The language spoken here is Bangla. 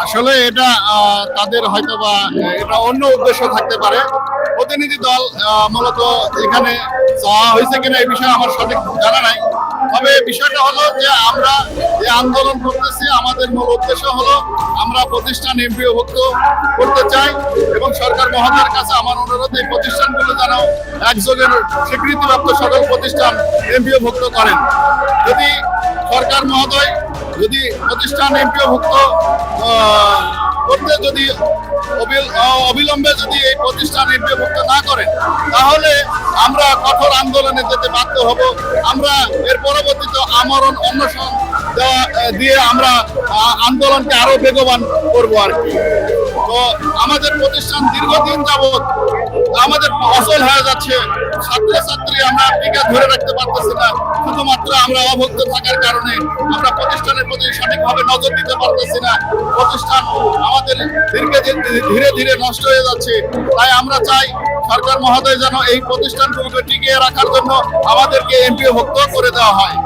আসলে এটা তাদের হয়তো বা এটা অন্য উদ্দেশ্য থাকতে পারে। প্রতিনিধি দল মূলত এখানে যাওয়া হয়েছে কিনা এই বিষয়ে আমার সঠিক জানা নাই। তবে বিষয়টা হলো যে আমরা যে আন্দোলন করতেছি, আমাদের মূল উদ্দেশ্য হলো আমরা প্রতিষ্ঠান এমপিওভুক্ত করতে চাই এবং সরকার মহোদয়ের কাছে আমার অনুরোধ এই প্রতিষ্ঠানগুলো যেন একযোগের স্বীকৃতিপ্রাপ্ত সকল প্রতিষ্ঠান এমপিওভুক্ত করেন। যদি সরকার মহোদয় যদি প্রতিষ্ঠান এমপিওভুক্ত করতে যদি অবিলম্বে যদি এই প্রতিষ্ঠান এমপিওভুক্ত না করেন, তাহলে আমরা কঠোর আন্দোলনে যেতে বাধ্য হব। আমরা এর পরবর্তীতে আমরণ অন্বেষণ দিয়ে আমরা আন্দোলনকে আরো বেগবান করবো আর কি। তো আমাদের প্রতিষ্ঠান দীর্ঘদিন যাবৎ আমাদের অচল হয়ে যাচ্ছে। ছাত্রছাত্রী আমরা টিকা ধরে রাখতে পারতেছি না, শুধুমাত্র আমরা অভুক্ত থাকার কারণে আমরা প্রতিষ্ঠানের প্রতি সঠিকভাবে নজর দিতে পারতেছি না। প্রতিষ্ঠান আমাদের ধীরে ধীরে নষ্ট হয়ে যাচ্ছে। তাই আমরা চাই সরকার মহোদয় যেন এই প্রতিষ্ঠানগুলোকে টিকিয়ে রাখার জন্য আমাদেরকে এমপিওভুক্ত করে দেওয়া হয়।